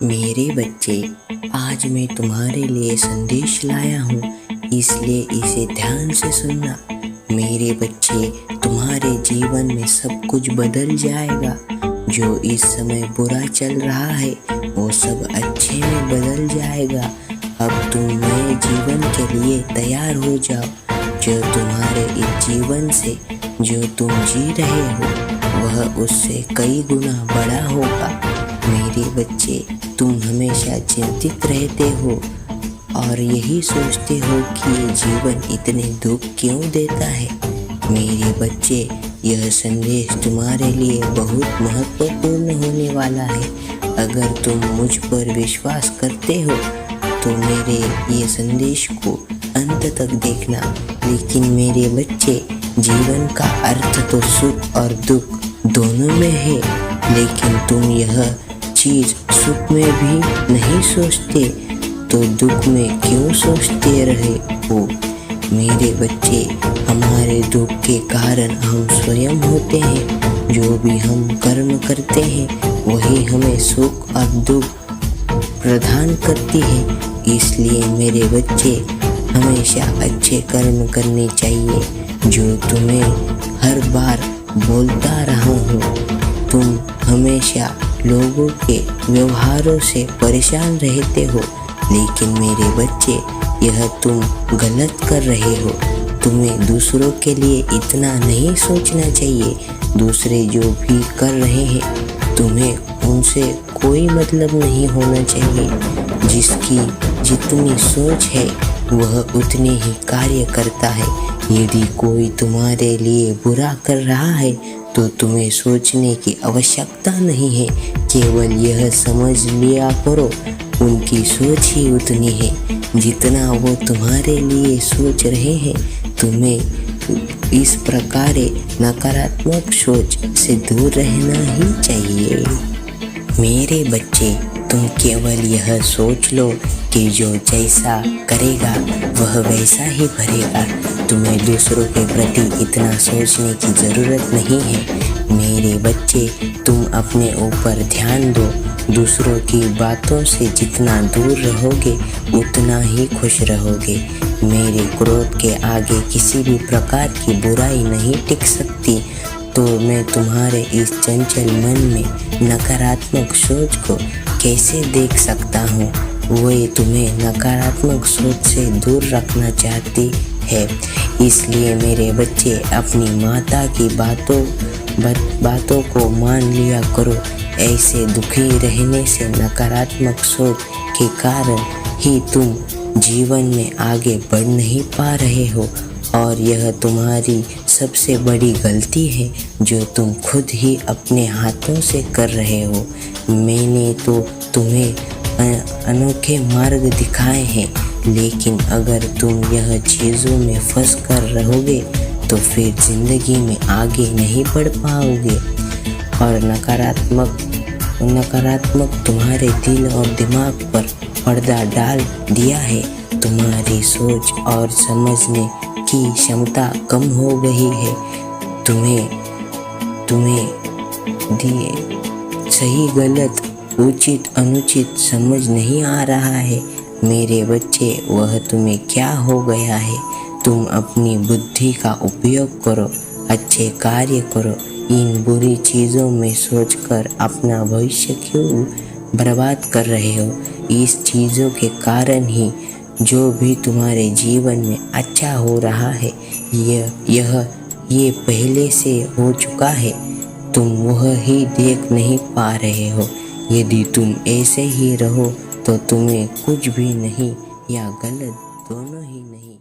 मेरे बच्चे, आज मैं तुम्हारे लिए संदेश लाया हूँ, इसलिए इसे ध्यान से सुनना। मेरे बच्चे, तुम्हारे जीवन में सब कुछ बदल जाएगा। जो इस समय बुरा चल रहा है वो सब अच्छे में बदल जाएगा। अब तुम नए जीवन के लिए तैयार हो जाओ। जो तुम्हारे इस जीवन से जो तुम जी रहे हो वह उससे कई गुना बड़ा होगा। मेरे बच्चे, तुम हमेशा चिंतित रहते हो और यही सोचते हो कि ये जीवन इतने दुख क्यों देता है। मेरे बच्चे, यह संदेश तुम्हारे लिए बहुत महत्वपूर्ण होने वाला है। अगर तुम मुझ पर विश्वास करते हो तो मेरे ये संदेश को अंत तक देखना। लेकिन मेरे बच्चे, जीवन का अर्थ तो सुख और दुख दोनों में है, लेकिन तुम यह चीज सुख में भी नहीं सोचते तो दुख में क्यों सोचते रहे हो। मेरे बच्चे, हमारे दुख के कारण हम स्वयं होते हैं। जो भी हम कर्म करते हैं वही हमें सुख और दुख प्रदान करती है। इसलिए मेरे बच्चे, हमेशा अच्छे कर्म करने चाहिए। जो तुम्हें हर बार बोलता रहा हूँ, तुम हमेशा लोगों के व्यवहारों से परेशान रहते हो, लेकिन मेरे बच्चे, यह तुम गलत कर रहे हो। तुम्हें दूसरों के लिए इतना नहीं सोचना चाहिए। दूसरे जो भी कर रहे हैं तुम्हें उनसे कोई मतलब नहीं होना चाहिए। जिसकी जितनी सोच है वह उतने ही कार्य करता है। यदि कोई तुम्हारे लिए बुरा कर रहा है तो तुम्हें सोचने की आवश्यकता नहीं है। केवल यह समझ लिया करो, उनकी सोच ही उतनी है जितना वो तुम्हारे लिए सोच रहे हैं। तुम्हें इस प्रकार नकारात्मक सोच से दूर रहना ही चाहिए। मेरे बच्चे, तुम केवल यह सोच लो कि जो जैसा करेगा वह वैसा ही भरेगा। तुम्हें दूसरों के प्रति इतना सोचने की ज़रूरत नहीं है। मेरे बच्चे, तुम अपने ऊपर ध्यान दो। दूसरों की बातों से जितना दूर रहोगे उतना ही खुश रहोगे। मेरे क्रोध के आगे किसी भी प्रकार की बुराई नहीं टिक सकती। तो मैं तुम्हारे इस चंचल मन में नकारात्मक सोच को कैसे देख सकता हूँ। वही तुम्हें नकारात्मक सोच से दूर रखना चाहती है। इसलिए मेरे बच्चे, अपनी माता की बातों को मान लिया करो। ऐसे दुखी रहने से नकारात्मक सोच के कारण ही तुम जीवन में आगे बढ़ नहीं पा रहे हो, और यह तुम्हारी सबसे बड़ी गलती है जो तुम खुद ही अपने हाथों से कर रहे हो। मैंने तो तुम्हें अनोखे मार्ग दिखाए हैं, लेकिन अगर तुम यह चीज़ों में फंस कर रहोगे तो फिर ज़िंदगी में आगे नहीं बढ़ पाओगे। और नकारात्मक तुम्हारे दिल और दिमाग पर पर्दा डाल दिया है। तुम्हारी सोच और समझने की क्षमता कम हो गई है। तुम्हें सही गलत, उचित अनुचित समझ नहीं आ रहा है। मेरे बच्चे, वह तुम्हें क्या हो गया है। तुम अपनी बुद्धि का उपयोग करो, अच्छे कार्य करो। इन बुरी चीज़ों में सोचकर अपना भविष्य क्यों बर्बाद कर रहे हो। इस चीज़ों के कारण ही जो भी तुम्हारे जीवन में अच्छा हो रहा है ये पहले से हो चुका है। तुम वह ही देख नहीं पा रहे हो। यदि तुम ऐसे ही रहो तो तुम्हें कुछ भी नहीं या गलत दोनों ही नहीं